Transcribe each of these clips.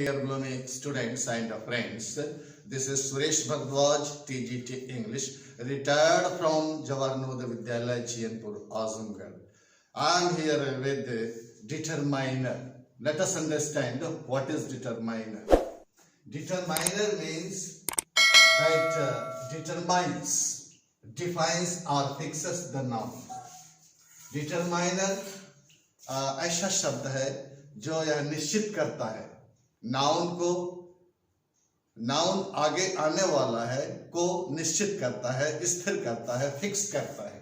dear blooming students and friends. This is Suresh Bhardwaj, TGT English, retired from Jawahar Navodaya Vidyalaya, Chianpur, Azamgarh. I am here with determiner. Let us understand what is determiner. Determiner means that determines, defines or fixes the noun. Determiner ऐसा शब्द है जो यह निश्चित करता है noun को, noun आगे आने वाला है को निश्चित करता है, स्थिर करता है, फिक्स करता है.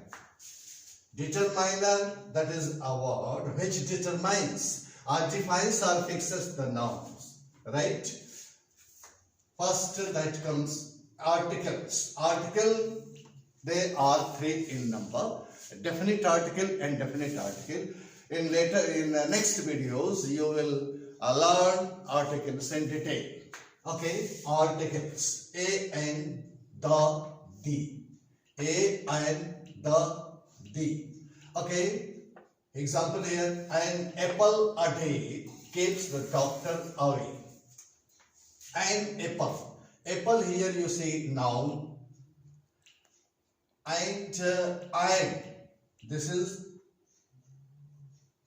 Determiner, that is a word which determines or defines or fixes the nouns, right? First that comes articles. Article, they are three in number: definite article and definite article. In next videos you will learn articles in detail. Okay, articles: a and the, a and the. Okay, example here: an apple a day keeps the doctor away. An apple, apple here you see noun, and this is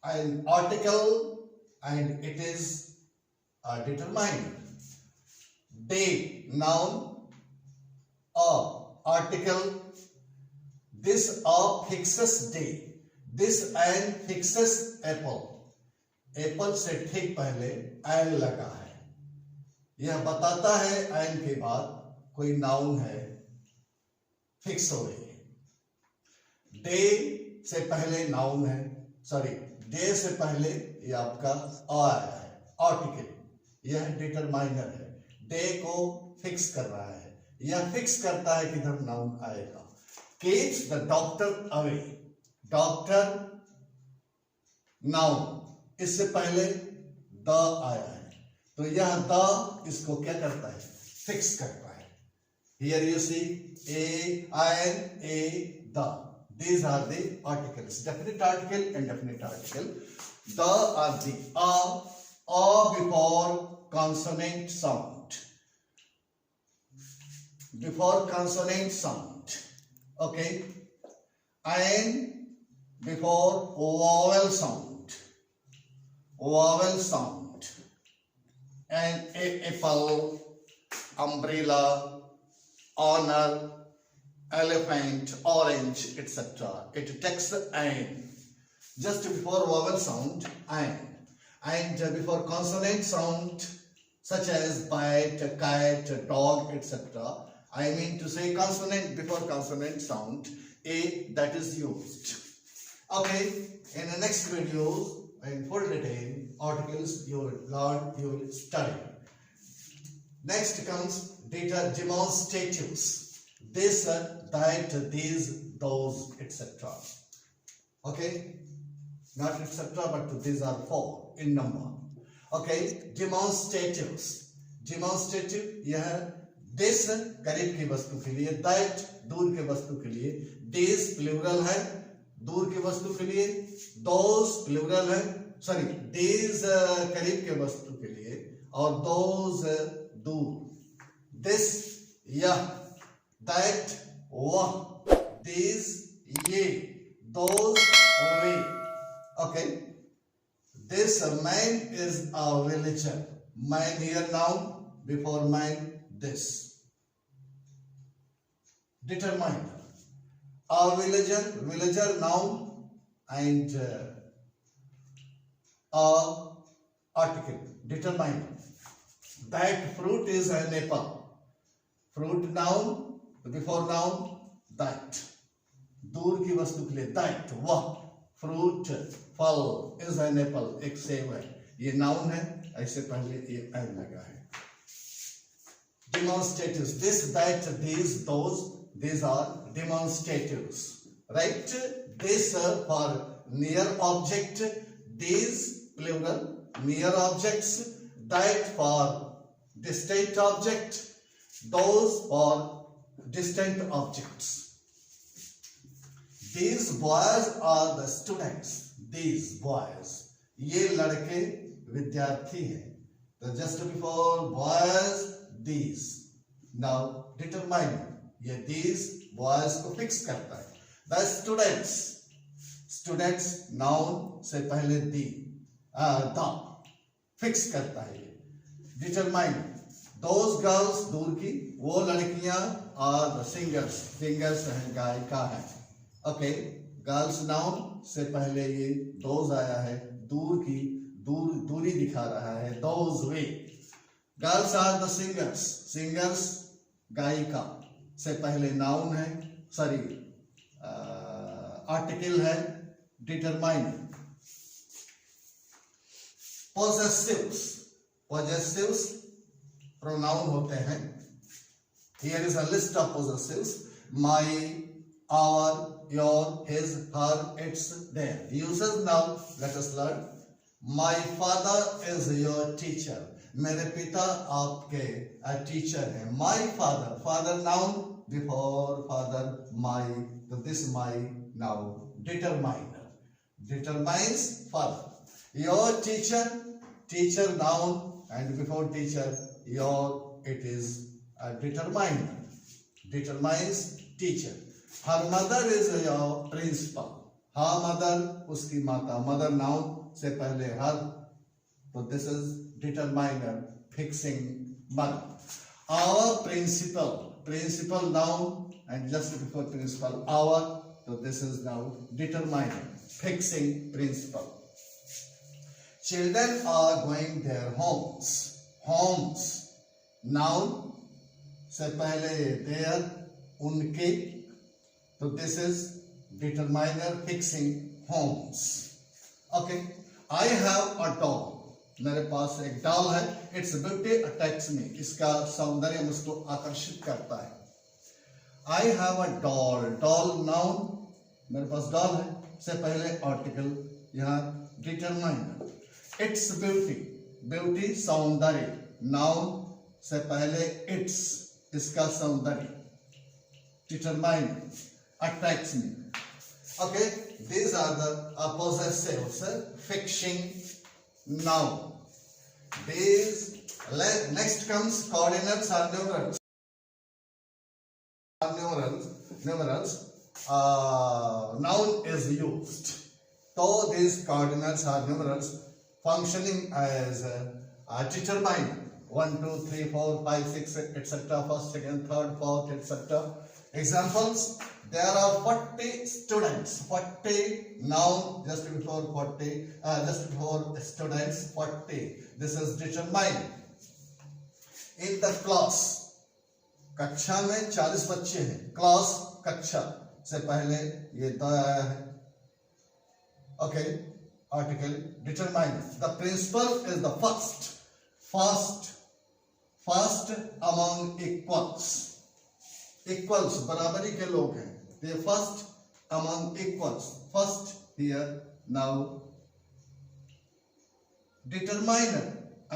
an article and it is determined. Day, noun, article. This fixes day. This and fixes apple. Apple से ठीक पहले N लगा है, यह बताता है N के बाद कोई नाउन है, फिक्स हो गई है. डे से पहले नाउन है, सॉरी डे से पहले ये आपका आया है, आर्टिकल. यह डिटरमाइनर है, डे को फिक्स कर रहा है, यह फिक्स करता है किधर नाउन आएगा. Keeps the doctor away, doctor noun, इससे पहले द आया है तो यह द इसको क्या करता है, फिक्स करता है. Here you see a an a the. These are the articles, definite article and definite article. The are the a before consonant sound, before consonant sound. Okay, and before vowel sound, vowel sound. And apple, umbrella, honor, elephant, orange, etc. It takes an just before vowel sound and before consonant sound such as bite, kite, dog, etc. I mean to say consonant before consonant sound, a that is used. Okay, in the next video in full detail articles you will learn, you will study. Next comes demonstratives. This, that, these, those, etc. Okay, not etc. but these are four in number. Okay, demonstratives. Demonstrative यह this करीब की वस्तु के लिए, that दूर के वस्तु के लिए, these प्लूरल है दूर की वस्तु के लिए, those प्लूरल है, सॉरी these करीब के वस्तु के लिए और those दूर. This यह, that वह, these ये, those we. Okay, this man is a villager. Man here noun, before man this. Determiner. A villager, villager noun and a article. Determiner. That fruit is an apple. Fruit noun, before noun that. दूर की वस्तु के लिए that वह, fruit फल is an apple, एक सेब है, ये नाउन है, ऐसे पहले ये एन लगा है. Demonstratives, this, that, these, those, these are demonstratives, right? This for near object, these plural near objects, that for distant object, those for distant objects. These boys are the students. These boys, ये लड़के विद्यार्थी हैं. तो just before boys these, now determiner, ये these boys को fix करता है। The students, students noun से पहले दी द फिक्स करता है ये। डिटरमाइनर, दोज गर्ल्स दूर की, वो लड़कियां, और सिंगर्स, सिंगर्स हैं, गायिका है। ओके, गर्ल्स नाउन से पहले ये दोज आया है, दूर की, दूरी दिखा रहा है, those way. Girls are the singers, singers गायिका से पहले नाउन है, सॉरी आर्टिकल है, डिटरमाइनर। पोजेसिव्स, पोजेसिव्स प्रोनाउन होते हैं। Here is a list of possessives: my, our, your, his, her, its, their. Uses now, let us learn. My father is your teacher. मेरे पिता आपके टीचर हैं। My father, father noun, before father my, so this my now determiner, determines father. Your teacher, teacher noun, and before teacher your, it is a determiner, determines teacher. Her mother is your principal. Her mother, उसकी माता, mother noun से पहले her, तो this is determiner, fixing mother. Our principal, principal noun, and just before principal our, so this is now determiner, fixing principal. Children are going their homes. Homes noun से पहले their, उनके, तो this is determiner, fixing homes. Okay, I have a doll. मेरे पास एक doll है। Its beauty attracts me. इसका सौंदर्य मुझको आकर्षित करता है। I have a doll. Doll noun, मेरे पास डॉल है, से पहले आर्टिकल, यहाँ determiner. Its beauty, beauty सौंदर्य, noun से पहले its, इसका सौंदर्य, determine, attracts me. Okay, these are the possessives, fixing noun. These, next comes coordinates or numerals. Numerals, noun is used. So these coordinates or numerals functioning as a determiner. 1, 2, 3, 4, 5, 6, etc. First, second, third, fourth, etc. Examples: there are 40 students. 40 noun, just before 40, just before students, 40. This is determiner. In the class, कक्षा में 40 बच्चे हैं। Class, कक्षा से पहले ये the आया है। Okay, article, determiner. The principal is the first among equals. Equals बराबरी के लोग हैं। They first among equals. First here, now determiner,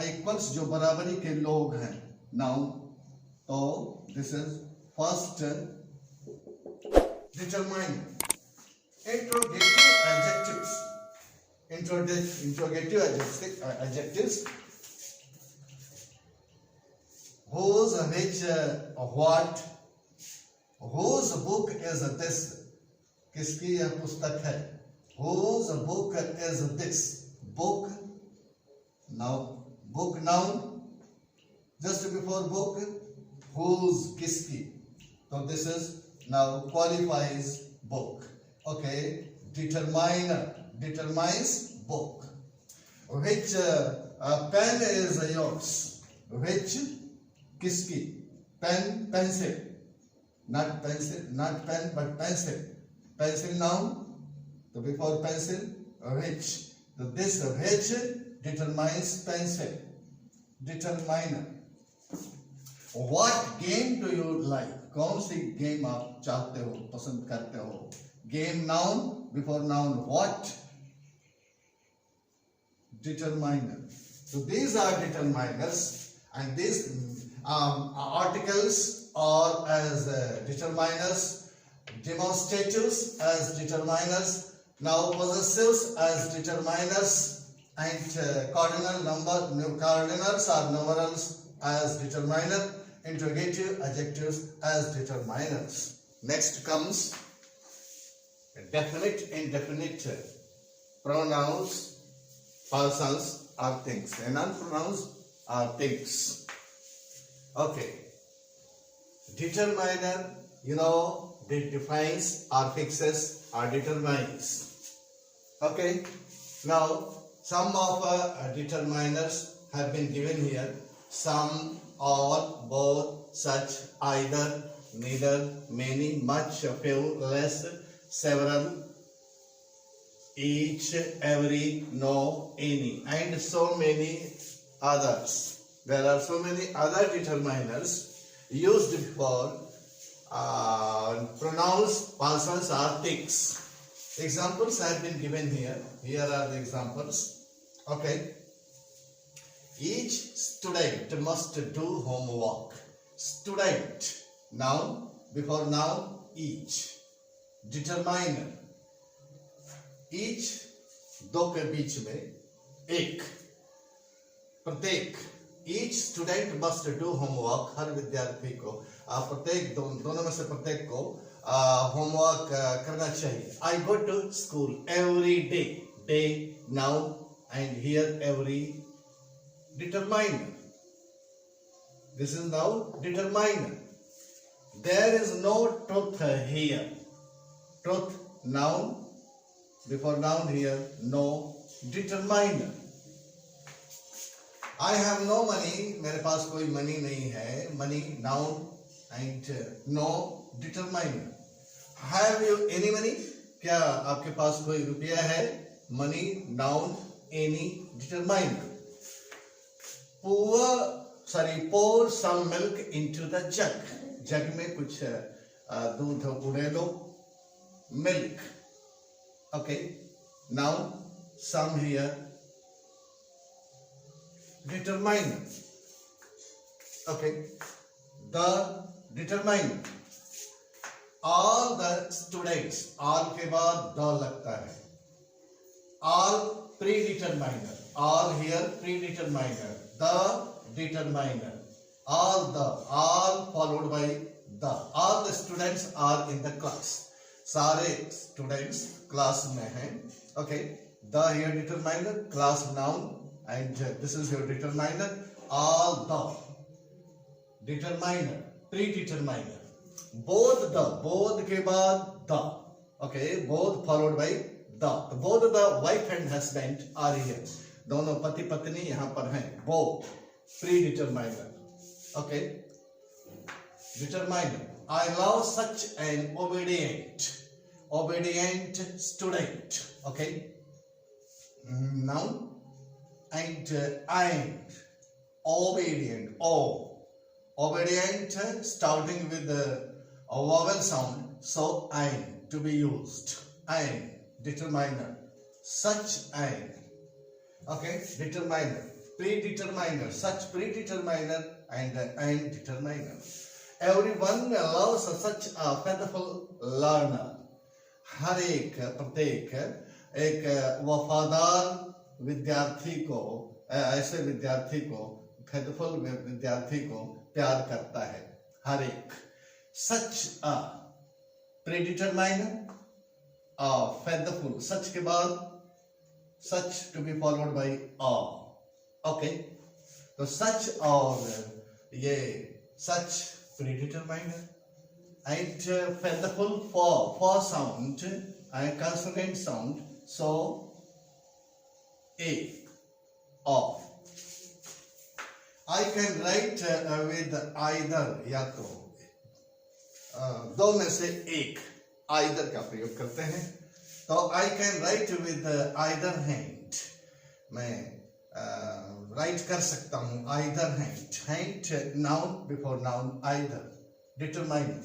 equals जो बराबरी के लोग हैं, now, तो this is first determiner. Interrogative adjectives. Interrogative adjectives. Whose, which, what. Whose book is this? किसकी यह पुस्तक है? Whose book is this? Book, now, book noun, just before book, whose, किसकी. So this is now qualifies book. Okay, determiner, determines book. Which pen is yours? Which, किसकी? Pen, pencil. Not pencil, not pen, but pencil. Pencil noun, so before pencil, which. So this which determines pencil. Determiner. What game do you like? कौन सी game आप चाहते हो, पसंद करते हो? Game noun, before noun what? Determiner. So these are determiners, and these articles are as determiners, demonstratives as determiners, now possessives as determiners, and cardinals or numerals as determiner, interrogative adjectives as determiners. Next comes definite, indefinite pronouns, persons or things, and non-pronouns are things. Okay. Determiner, it defines or fixes or determines. Okay. Now, some of determiners have been given here. Some, all, both, such, either, neither, many, much, few, less, several, each, every, no, any, and so many others. There are so many other determiners used for pronouns, persons or things. Examples have been given here. Here are the examples. Okay. Each student must do homework. Student, noun, before noun, each. Determiner, each, दो के बीच में एक. प्रत्येक, each student must do homework. हर विद्यार्थी को प्रत्येक दोनों में से प्रत्येक को होमवर्क करना चाहिए. I go to school every day. Day, noun, and here every, determiner. This is now determiner. There is no truth here. Truth, noun, before noun here, no, determiner. I have no money. मेरे पास कोई money नहीं है. Money, noun, and no, determiner. Have you any money? क्या आपके पास कोई रुपया है? Money, noun, any, determiner. Pour some milk into the jug. जग में कुछ दूध उड़े लो. Milk. Okay. Now, some here. Determiner. Okay. The determiner. All the students. All के बाद the लगता है. All predeterminer. All here predeterminer. The determiner. All followed by the. All the students are in the class. सारे students class में हैं. Okay. The here determiner, class noun, and this is your determiner. All the determiner, predeterminer. Both के बाद the. Okay. Both followed by the. Both the wife and husband are here. दोनों पति पत्नी यहाँ पर हैं. Both predeterminer. Okay. Determiner. I love such an obedient student. Okay. Noun and obedient. Obedient starting with the vowel sound. So ein to be used. Ein, determiner. Such ein. Okay. Determiner. Predeterminer. Such predeterminer and ein determiner. Everyone loves such a faithful learner. हर एक प्रत्येक एक वफादार विद्यार्थी को, ऐसे विद्यार्थी को, faithful विद्यार्थी को प्यार करता है. हर एक. Such a predeterminer, faithful. Such के बाद such to be followed by a. Okay. तो such और ये such predeterminer and faithful for sound and consonant sound. So a of. I can write with either, या तो दो में से एक either का प्रयोग करते हैं. तो I can write with either hand. मैं राइट कर सकता हूं either hand, noun before noun, either, determiner.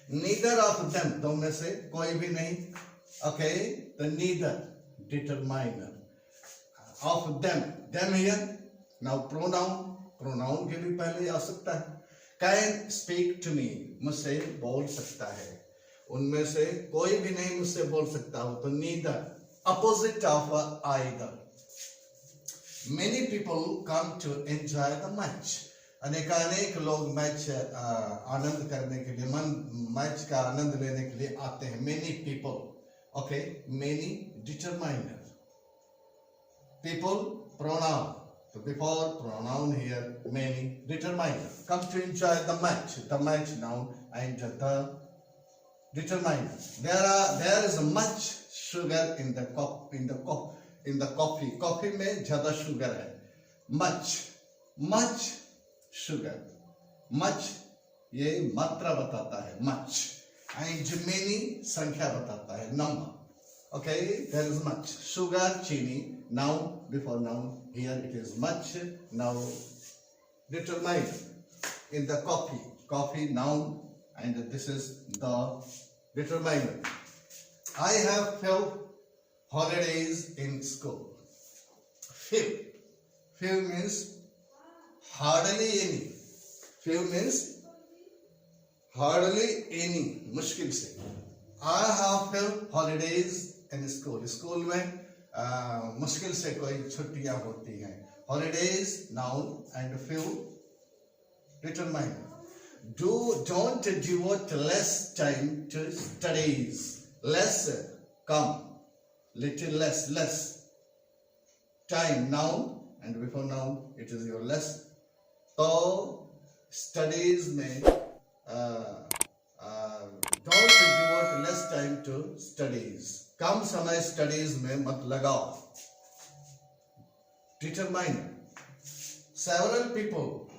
Neither of them, दो में से कोई भी नहीं. Okay, the neither, determiner. Of them here. Now pronoun के भी पहले आ सकता है. Can speak to me, मुझसे बोल सकता है. उनमें से कोई भी नहीं मुझसे बोल सकता हो. तो neither, opposite of either. Many people come to enjoy the match. अनेकानेक लोग मैच आनंद करने के लिए मैच का आनंद लेने के लिए आते हैं. Many people. Okay, many determiner. People pronoun. So before pronoun here, many determiner. Come to enjoy the match. The match noun and the determiner. There is much sugar in the coffee. Coffee में ज़्यादा sugar है. Much sugar. Much ये मात्रा बताता है. Much. And many संख्या बताता है. Number. Okay, there is much. Sugar, chini. Noun before noun. Here it is much. Now determiner. In the coffee noun, and this is the determiner. I have few holidays in school. Few means hardly any. Few means hardly any. मुश्किल से. I have few holidays in school. School में मुश्किल से कोई छुट्टियां होती हैं. Holidays noun and few determiner. Don't devote less time to studies. Less come. Little less. Time noun and before noun it is your less. तो studies में don't devote less time to studies. कम समय studies में मत लगाओ. Determiner. Several people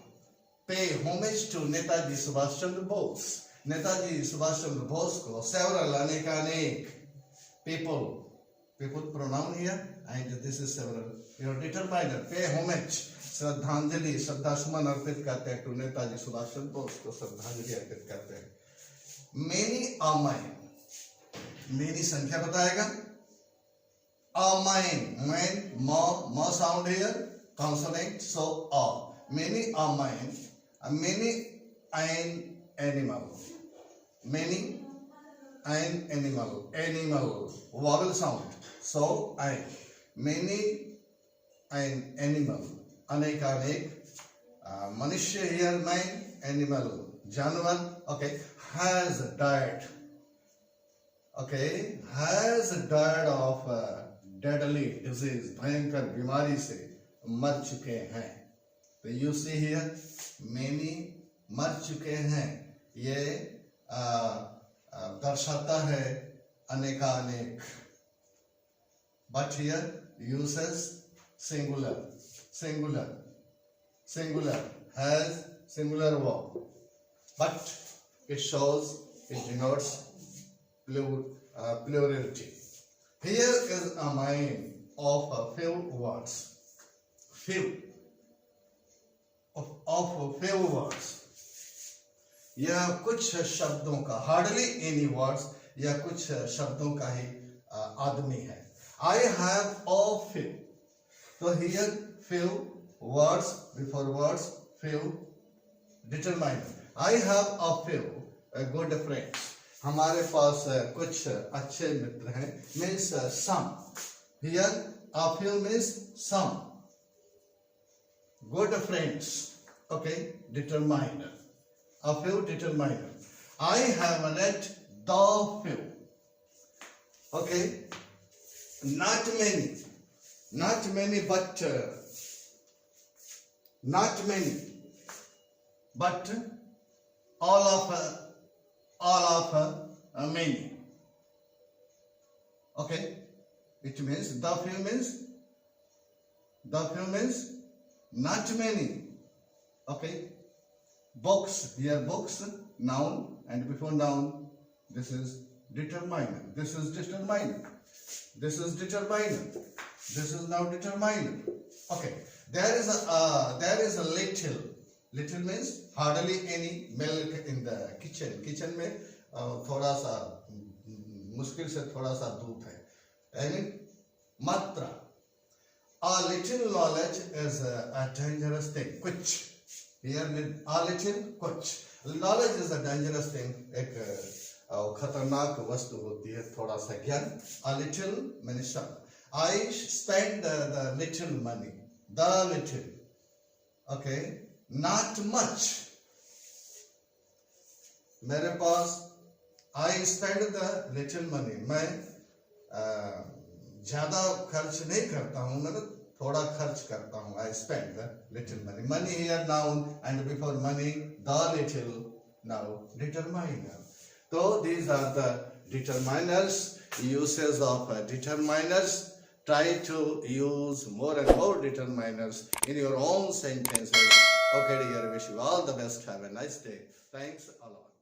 pay homage to Netaji Subhash Chandra Bose. Netaji Subhash Chandra Bose को several अनेकानेक people pronoun here and this is several. Your determiner. Pay homage. श्रद्धांजलि श्रद्धा सुमन अर्पित करते हैं to Netaji Subhash Chandra Bose को श्रद्धांजलि अर्पित करते हैं. Many are mine. Many संख्या बताएगा. Are mine. Ma sound here. Consonant. So are. Many are mine. Many an animal. Many an animal. Animal. Vowel sound. So I. Many an animal. अनेकानेक. मनुष्य here mine. Animal. जानवर. Okay. Has died. Okay. Has died of deadly disease. भयंकर बीमारी से मर चुके हैं. तो you see here many मर चुके हैं. ये दर्शाता है अनेकानेक. But here uses singular has singular verb. But it denotes plurality. Here is a mine of a few words. Of few words. यह कुछ शब्दों का hardly any words या कुछ शब्दों का ही आदमी है. I have a few. तो here few words before words few determiner. I have a few good friends. हमारे पास कुछ अच्छे मित्र हैं. Means some. Here a few means some. Good friends. Okay, determiner. A few determiner. I have read the few. Okay, not many, but all of many. Okay, it means the few means not many. Okay, books, here books, noun and before noun this is determiner. This is now determiner. Okay, there is a little means hardly any milk in the kitchen में थोड़ा सा मुश्किल से थोड़ा सा दूध है. यानी मात्रा. A little knowledge is a dangerous thing. कुछ here a little कुछ. Knowledge is a dangerous thing. एक खतरनाक वस्तु होती है थोड़ा सा ज्ञान. A little मैंने शब्द. I spend the little money. the little. Okay, not much. मेरे पास I spend the little money. मैं ज्यादा खर्च नहीं करता हूँ, मतलब थोड़ा खर्च करता हूँ. I spend the little money. Money here noun and before money the little now determiner. So these are the determiners, uses of determiners. Try to use more and more determiners in your own sentences. Okay dear, wish you all the best. Have a nice day. Thanks a lot.